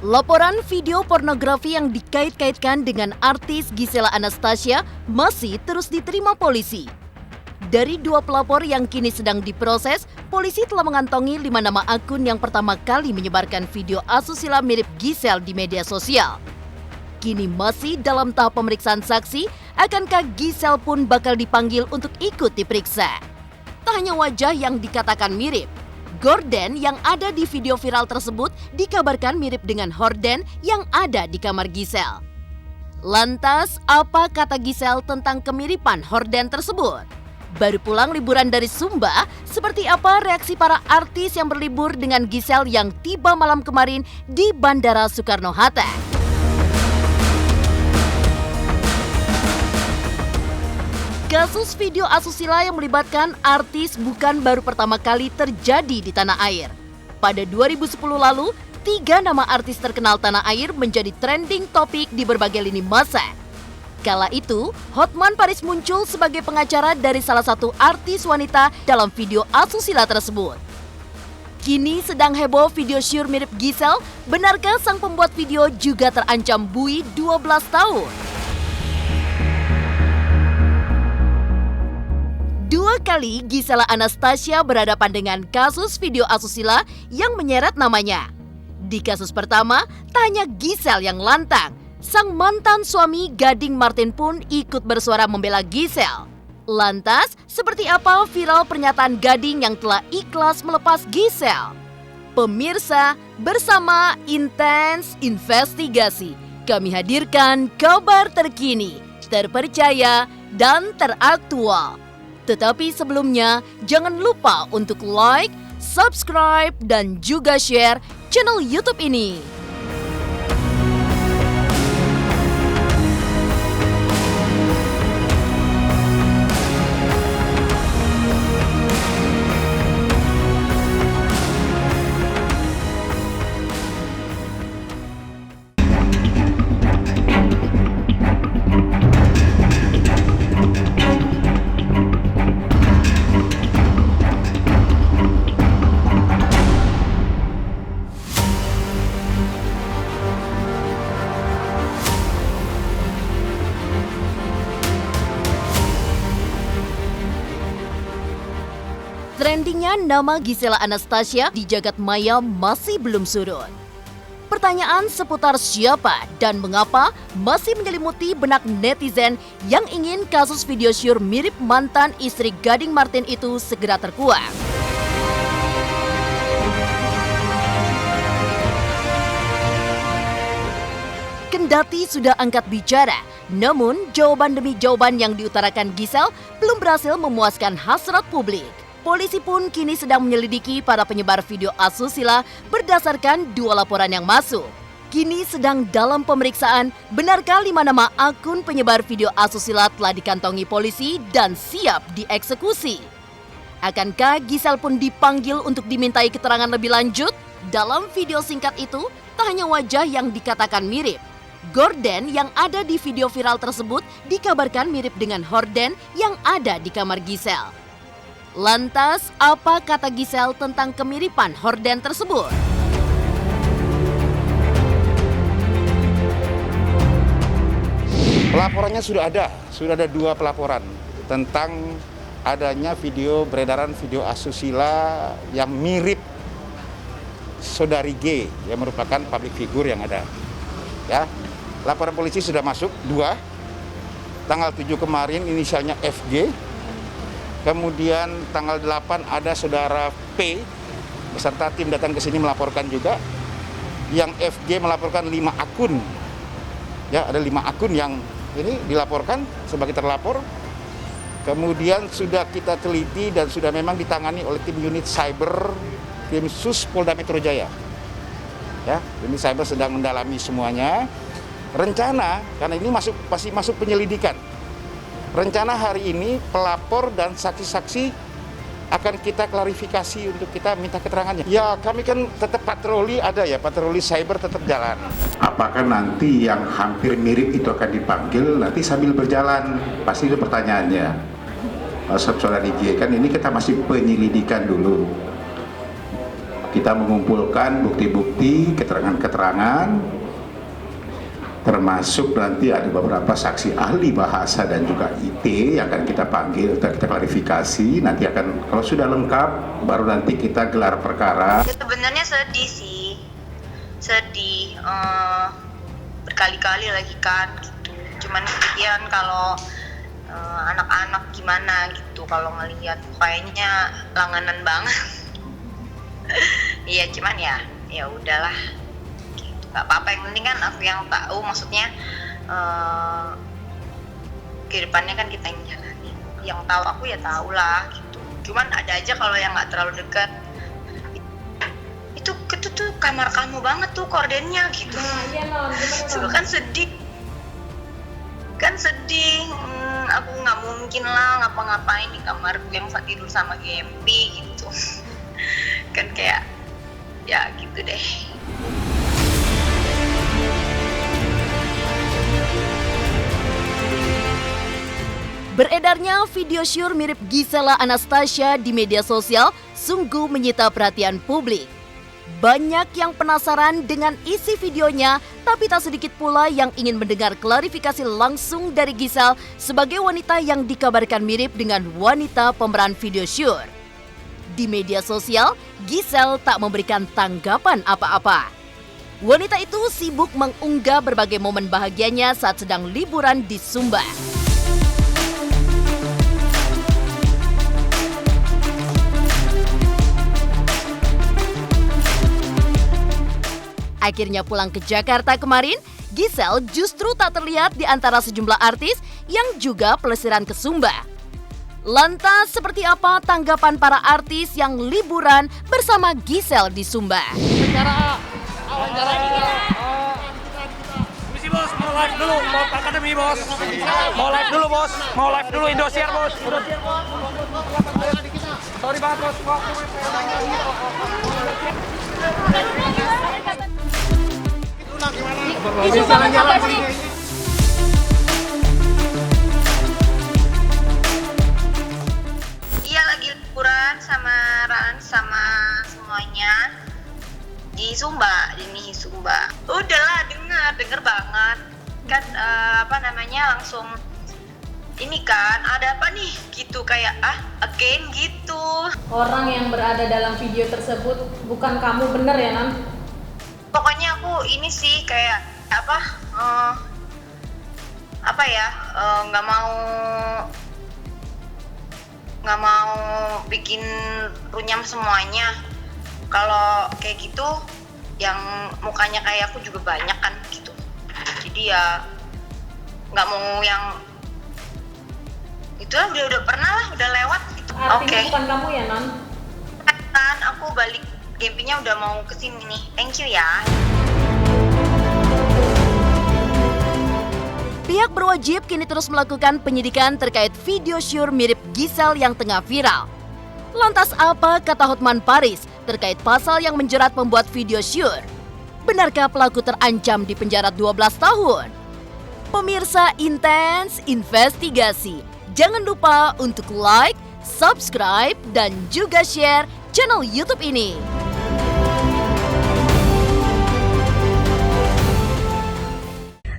Laporan video pornografi yang dikait-kaitkan dengan artis Gisela Anastasia masih terus diterima polisi. Dari 2 pelapor yang kini sedang diproses, polisi telah mengantongi 5 nama akun yang pertama kali menyebarkan video asusila mirip Gisel di media sosial. Kini masih dalam tahap pemeriksaan saksi, akankah Gisel pun bakal dipanggil untuk ikut diperiksa? Tak hanya wajah yang dikatakan mirip, gorden yang ada di video viral tersebut dikabarkan mirip dengan horden yang ada di kamar Gisel. Lantas, apa kata Gisel tentang kemiripan horden tersebut? Baru pulang liburan dari Sumba, seperti apa reaksi para artis yang berlibur dengan Gisel yang tiba malam kemarin di Bandara Soekarno-Hatta? Kasus video asusila yang melibatkan artis bukan baru pertama kali terjadi di tanah air. Pada 2010 lalu, 3 nama artis terkenal tanah air menjadi trending topik di berbagai lini masa. Kala itu, Hotman Paris muncul sebagai pengacara dari salah satu artis wanita dalam video asusila tersebut. Kini sedang heboh video syur mirip Gisel, benarkah sang pembuat video juga terancam bui 12 tahun? 2 kali Gisela Anastasia berhadapan dengan kasus video asusila yang menyeret namanya. Di kasus pertama, tak hanya Gisel yang lantang, sang mantan suami Gading Martin pun ikut bersuara membela Gisel. Lantas, seperti apa viral pernyataan Gading yang telah ikhlas melepas Gisel? Pemirsa, bersama Intens Investigasi, kami hadirkan kabar terkini, terpercaya, dan teraktual. Tetapi sebelumnya, jangan lupa untuk like, subscribe, dan juga share channel YouTube ini. Trendingnya nama Gisela Anastasia di jagat maya masih belum surut. Pertanyaan seputar siapa dan mengapa masih menyelimuti benak netizen yang ingin kasus video syur mirip mantan istri Gading Martin itu segera terkuak. Kendati sudah angkat bicara, namun jawaban demi jawaban yang diutarakan Gisel belum berhasil memuaskan hasrat publik. Polisi pun kini sedang menyelidiki para penyebar video asusila berdasarkan 2 laporan yang masuk. Kini sedang dalam pemeriksaan, benarkah 5 nama akun penyebar video asusila telah dikantongi polisi dan siap dieksekusi? Akankah Gisel pun dipanggil untuk dimintai keterangan lebih lanjut? Dalam video singkat itu, tak hanya wajah yang dikatakan mirip. Gorden yang ada di video viral tersebut dikabarkan mirip dengan horden yang ada di kamar Gisel. Lantas, apa kata Gisel tentang kemiripan horden tersebut? Pelaporannya sudah ada 2 pelaporan tentang adanya video beredaran video asusila yang mirip saudari G yang merupakan public figure yang ada. Ya, laporan polisi sudah masuk 2. Tanggal 7 kemarin inisialnya FG. Kemudian tanggal 8 ada saudara P beserta tim datang ke sini melaporkan juga. Yang FG melaporkan 5 akun. Ya, ada 5 akun yang ini dilaporkan sebagai terlapor. Kemudian sudah kita teliti dan sudah memang ditangani oleh tim unit cyber tim Sus Polda Metro Jaya. Ya, unit cyber sedang mendalami semuanya. Rencana karena ini masih masuk penyelidikan. Rencana hari ini pelapor dan saksi-saksi akan kita klarifikasi untuk kita minta keterangannya. Ya, kami kan tetap patroli ada ya, patroli cyber tetap jalan. Apakah nanti yang hampir mirip itu akan dipanggil nanti sambil berjalan? Pasti itu pertanyaannya. Saudara DJ kan ini kita masih penyelidikan dulu. Kita mengumpulkan bukti-bukti, keterangan-keterangan, termasuk nanti ada beberapa saksi ahli bahasa dan juga IT yang akan kita panggil, kita klarifikasi. Nanti akan, kalau sudah lengkap, baru nanti kita gelar perkara. Sebenarnya sedih sih, sedih, berkali-kali lagi kan gitu. Cuman kemudian kalau anak-anak gimana gitu kalau ngelihat kayaknya langganan banget. Iya, cuman ya udahlah gitu. Gak apa-apa, yang penting kan aku yang tahu, maksudnya kehidupannya kan kita yang jalani. Yang tahu aku ya tahu lah gitu. Cuman ada aja kalau yang nggak terlalu dekat, itu tuh kamar kamu banget tuh kordennya gitu. Suka kan sedih, aku nggak mungkin lah ngapa-ngapain di kamar yang tidur sama Gempi gitu. Kan kayak ya gitu deh. Beredarnya video syur mirip Gisela Anastasia di media sosial sungguh menyita perhatian publik. Banyak yang penasaran dengan isi videonya, tapi tak sedikit pula yang ingin mendengar klarifikasi langsung dari Gisel sebagai wanita yang dikabarkan mirip dengan wanita pemeran video syur. Di media sosial, Gisel tak memberikan tanggapan apa-apa. Wanita itu sibuk mengunggah berbagai momen bahagianya saat sedang liburan di Sumba. Akhirnya pulang ke Jakarta kemarin, Gisel justru tak terlihat di antara sejumlah artis yang juga pelesiran ke Sumba. Lantas seperti apa tanggapan para artis yang liburan bersama Gisel di Sumba? Misi bos, mau live dulu, mau akademi bos. Mau live dulu bos, mau live dulu Indosiar bos. Sorry banget bos. Iya, lagi liburan sama Ran sama semuanya di Sumba, di Sumba. Udahlah, denger banget kan, langsung ini kan ada apa nih gitu, kayak again gitu. Orang yang berada dalam video tersebut bukan kamu, bener ya Nan? Pokoknya aku ini sih kayak nggak mau bikin runyam semuanya. Kalau kayak gitu yang mukanya kayak aku juga banyak kan gitu, jadi ya nggak mau yang itulah, udah pernah lah, udah lewat gitu. Artinya bukan kamu ya Nan? Kan aku balik, Gempinya udah mau kesini nih, thank you ya. Pihak berwajib kini terus melakukan penyidikan terkait video syur mirip Gisel yang tengah viral. Lantas apa kata Hotman Paris terkait pasal yang menjerat pembuat video syur? Benarkah pelaku terancam di penjara 12 tahun? Pemirsa Intens Investigasi, jangan lupa untuk like, subscribe, dan juga share channel YouTube ini.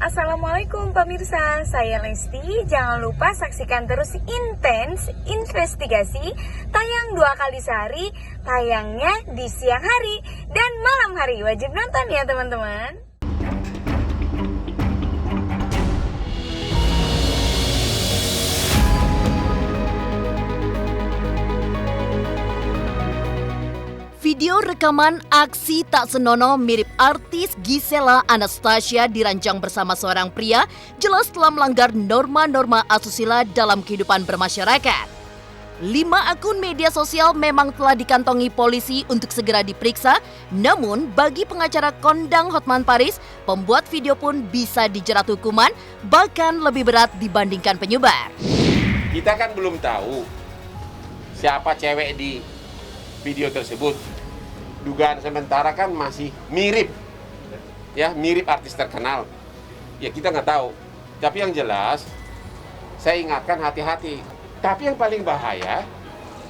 Assalamualaikum pemirsa, saya Lesti. Jangan lupa saksikan terus Intens Investigasi, tayang 2 kali sehari, tayangnya di siang hari dan malam hari. Wajib nonton ya teman-teman. Video rekaman aksi tak senonoh mirip artis Gisela Anastasia dirancang bersama seorang pria jelas telah melanggar norma-norma asusila dalam kehidupan bermasyarakat. 5 akun media sosial memang telah dikantongi polisi untuk segera diperiksa, namun bagi pengacara kondang Hotman Paris, pembuat video pun bisa dijerat hukuman, bahkan lebih berat dibandingkan penyebar. Kita kan belum tahu siapa cewek di video tersebut. Dugaan sementara kan masih mirip, ya mirip artis terkenal. Ya kita nggak tahu. Tapi yang jelas, saya ingatkan hati-hati. Tapi yang paling bahaya,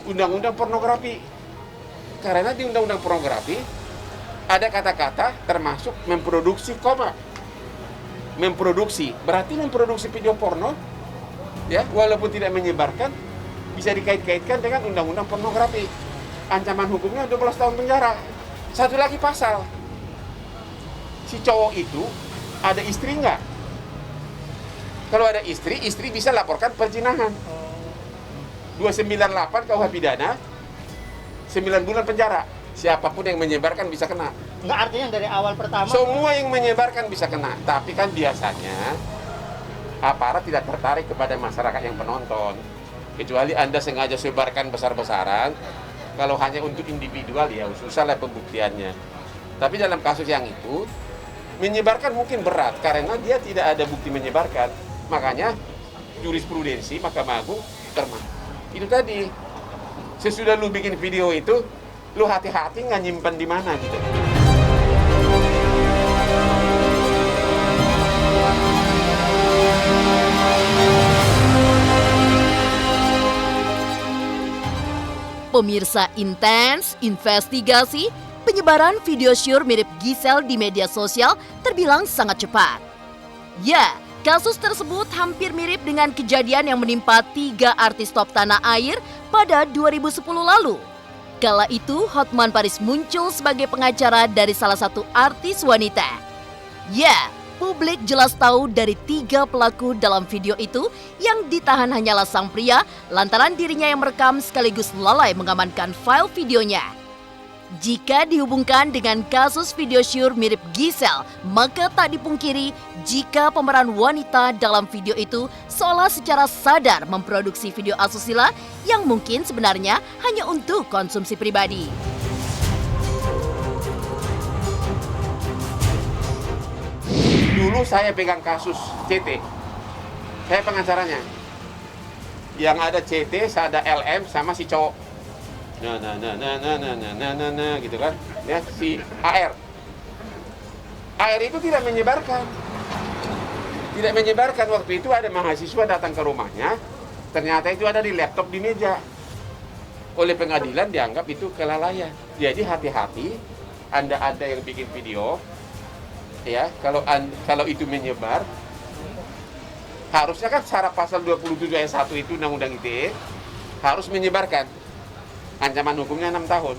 undang-undang pornografi. Karena di undang-undang pornografi ada kata-kata termasuk memproduksi, memproduksi. Berarti memproduksi video porno, ya, walaupun tidak menyebarkan, bisa dikait-kaitkan dengan undang-undang pornografi. Ancaman hukumnya 12 tahun penjara. Satu lagi pasal, si cowok itu ada istri nggak? Kalau ada istri bisa laporkan perzinahan. 298 KUH pidana, 9 bulan penjara. Siapapun yang menyebarkan bisa kena. Nggak, artinya dari awal pertama? Semua yang menyebarkan bisa kena. Tapi kan biasanya aparat tidak tertarik kepada masyarakat yang penonton. Kecuali Anda sengaja sebarkan besar-besaran. Kalau hanya untuk individual ya susahlah pembuktiannya. Tapi dalam kasus yang itu, menyebarkan mungkin berat karena dia tidak ada bukti menyebarkan. Makanya jurisprudensi Mahkamah Agung termasuk. Itu tadi, sesudah lu bikin video itu, lu hati-hati nggak nyimpan di mana gitu. Pemirsa Intens Investigasi, penyebaran video syur mirip Giselle di media sosial terbilang sangat cepat. Ya, kasus tersebut hampir mirip dengan kejadian yang menimpa 3 artis top tanah air pada 2010 lalu. Kala itu, Hotman Paris muncul sebagai pengacara dari salah satu artis wanita. Ya, publik jelas tahu dari 3 pelaku dalam video itu yang ditahan hanyalah sang pria lantaran dirinya yang merekam sekaligus lalai mengamankan file videonya. Jika dihubungkan dengan kasus video syur mirip Giselle, maka tak dipungkiri jika pemeran wanita dalam video itu seolah secara sadar memproduksi video asusila yang mungkin sebenarnya hanya untuk konsumsi pribadi. Dulu saya pegang kasus CT, saya pengacaranya. Yang ada CT, ada LM sama si cowok. Nah, gitu kan, ya, si AR. AR itu tidak menyebarkan waktu itu ada mahasiswa datang ke rumahnya, ternyata itu ada di laptop di meja. Oleh pengadilan dianggap itu kelalaian. Jadi hati-hati, Anda ada yang bikin video, ya, kalau itu menyebar, harusnya kan syarat pasal 27 ayat 1 itu Undang-Undang ITE harus menyebarkan. Ancaman hukumnya 6 tahun.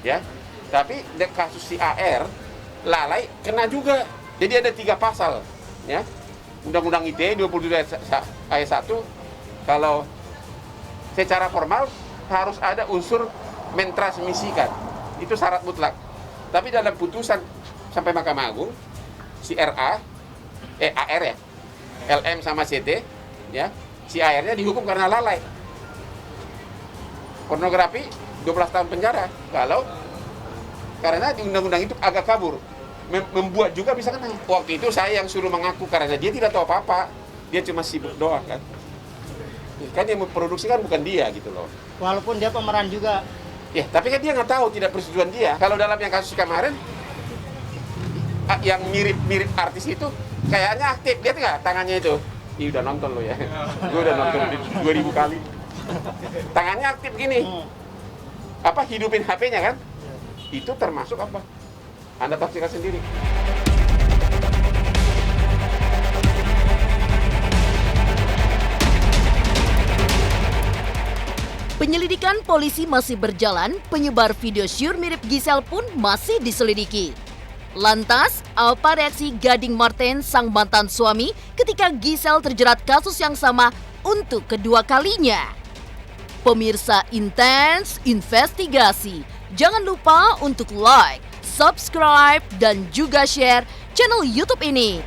Ya. Tapi kasus si AR lalai kena juga. Jadi ada 3 pasal, ya. Undang-Undang ITE 27 ayat 1 kalau secara formal harus ada unsur mentransmisikan. Itu syarat mutlak. Tapi dalam putusan sampai Mahkamah Agung si AR ya. LM sama CT, ya. Si AR-nya dihukum karena lalai. Pornografi 12 tahun penjara karena di undang-undang itu agak kabur, membuat juga bisa kena. Waktu itu saya yang suruh mengaku karena dia tidak tahu apa-apa, dia cuma sibuk doang kan yang memproduksi kan bukan dia gitu loh. Walaupun dia pemeran juga. Ya, tapi kan dia nggak tahu, tidak persetujuan dia. Kalau dalam yang kasus kemarin yang mirip artis itu kayaknya aktif, lihat nggak tangannya itu? Ih, udah nonton lo ya, gue udah nonton 2000 kali. Tangannya aktif gini, hidupin HP-nya kan? Itu termasuk apa? Anda tafsirkan sendiri. Penyelidikan polisi masih berjalan, penyebar video syur mirip Giselle pun masih diselidiki. Lantas, apa reaksi Gading Marten sang mantan suami ketika Giselle terjerat kasus yang sama untuk kedua kalinya? Pemirsa Intens Investigasi, jangan lupa untuk like, subscribe, dan juga share channel YouTube ini.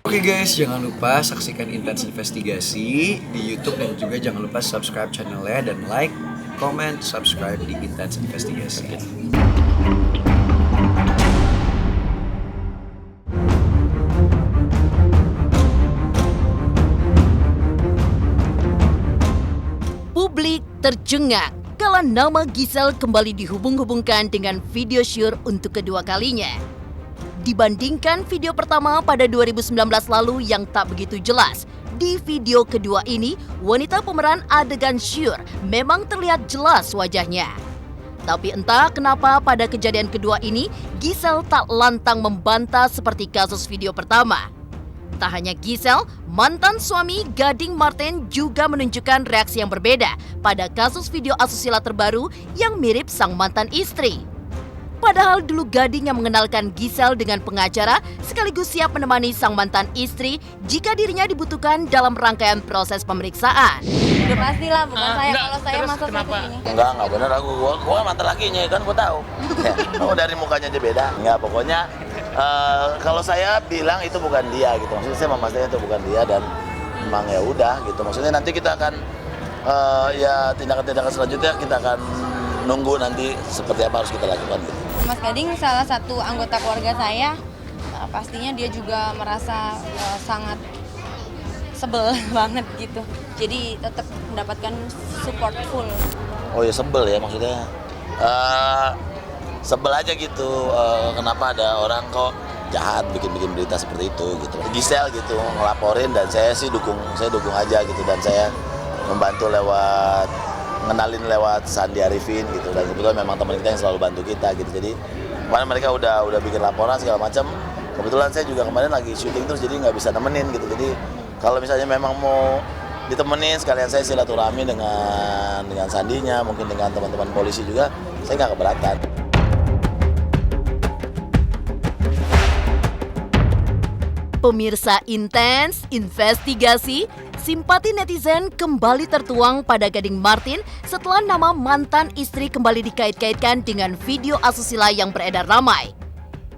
Oke guys, jangan lupa saksikan Intens Investigasi di YouTube dan juga jangan lupa subscribe channelnya dan like, comment, subscribe di Intens Investigasi. Publik tercengang kala nama Giselle kembali dihubung-hubungkan dengan video syur untuk kedua kalinya. Dibandingkan video pertama pada 2019 lalu yang tak begitu jelas, Di video kedua ini, wanita pemeran adegan Syur memang terlihat jelas wajahnya. Tapi entah kenapa pada kejadian kedua ini, Giselle tak lantang membantah seperti kasus video pertama. Tak hanya Giselle, mantan suami Gading Martin juga menunjukkan reaksi yang berbeda pada kasus video asusila terbaru yang mirip sang mantan istri. Padahal dulu Gading yang mengenalkan Giselle dengan pengacara sekaligus siap menemani sang mantan istri jika dirinya dibutuhkan dalam rangkaian proses pemeriksaan. Ya pastilah, bukan saya. Kalau saya masuk ini. Enggak benar aku. Gua mantan lakinya kan gua tahu. Oh, dari mukanya aja beda. Enggak, pokoknya kalau saya bilang itu bukan dia gitu. Maksudnya saya memastikan itu bukan dia dan memang ya udah gitu. Maksudnya nanti kita akan ya tindakan-tindakan selanjutnya kita akan nunggu nanti seperti apa harus kita lakukan gitu. Mas Gading salah satu anggota keluarga saya, pastinya dia juga merasa sangat sebel banget gitu. Jadi tetap mendapatkan support full. Oh ya sebel ya maksudnya. Sebel aja gitu, kenapa ada orang kok jahat bikin berita seperti itu gitu. Giselle gitu ngelaporin dan saya dukung aja gitu dan saya membantu ngenalin lewat Sandi Arifin gitu dan kebetulan memang teman kita yang selalu bantu kita gitu. Jadi kemarin mereka udah bikin laporan segala macam. Kebetulan saya juga kemarin lagi syuting terus jadi nggak bisa nemenin gitu. Jadi kalau misalnya memang mau ditemenin sekalian saya silaturahmi dengan Sandinya, mungkin dengan teman-teman polisi juga, saya nggak keberatan. Pemirsa Intens Investigasi, simpati netizen kembali tertuang pada Gading Martin setelah nama mantan istri kembali dikait-kaitkan dengan video asusila yang beredar ramai.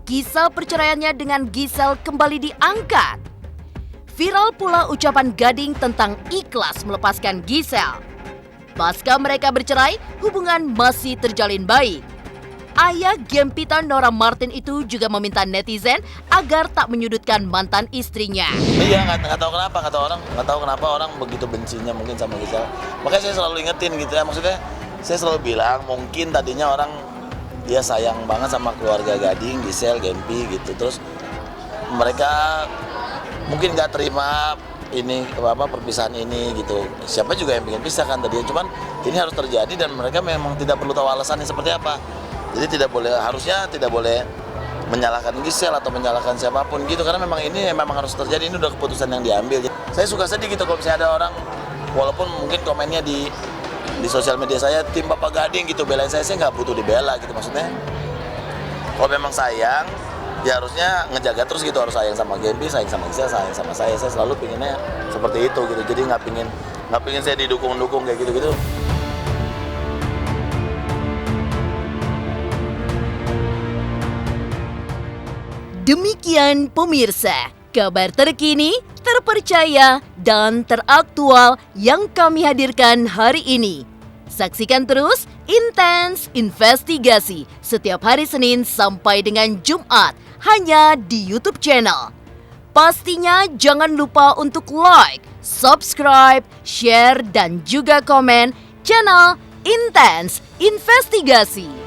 Kisah perceraiannya dengan Giselle kembali diangkat. Viral pula ucapan Gading tentang ikhlas melepaskan Giselle. Pasca mereka bercerai, hubungan masih terjalin baik. Ayah Gempita Nora Martin itu juga meminta netizen agar tak menyudutkan mantan istrinya. Iya, nggak tahu kenapa orang begitu bencinya mungkin sama Giselle. Makanya saya selalu ingetin gitu ya, maksudnya saya selalu bilang mungkin tadinya orang dia sayang banget sama keluarga Gading, Giselle, Gempi gitu. Terus mereka mungkin nggak terima ini perpisahan ini gitu. Siapa juga yang pengen pisah kan tadinya, cuman ini harus terjadi dan mereka memang tidak perlu tahu alasannya seperti apa. Jadi harusnya tidak boleh menyalahkan Giselle atau menyalahkan siapapun gitu karena memang ini memang harus terjadi, ini udah keputusan yang diambil. Saya suka sedih gitu kalau misalnya ada orang walaupun mungkin komennya di sosial media saya tim Bapak Gading gitu belain saya nggak butuh dibela gitu maksudnya. Kalau memang sayang ya harusnya ngejaga terus gitu, harus sayang sama Gempi, sayang sama Giselle, sayang sama saya selalu pinginnya seperti itu gitu. Jadi nggak pingin saya didukung kayak gitu. Demikian pemirsa, kabar terkini, terpercaya, dan teraktual yang kami hadirkan hari ini. Saksikan terus Intens Investigasi setiap hari Senin sampai dengan Jumat hanya di YouTube channel. Pastinya jangan lupa untuk like, subscribe, share, dan juga komen channel Intens Investigasi.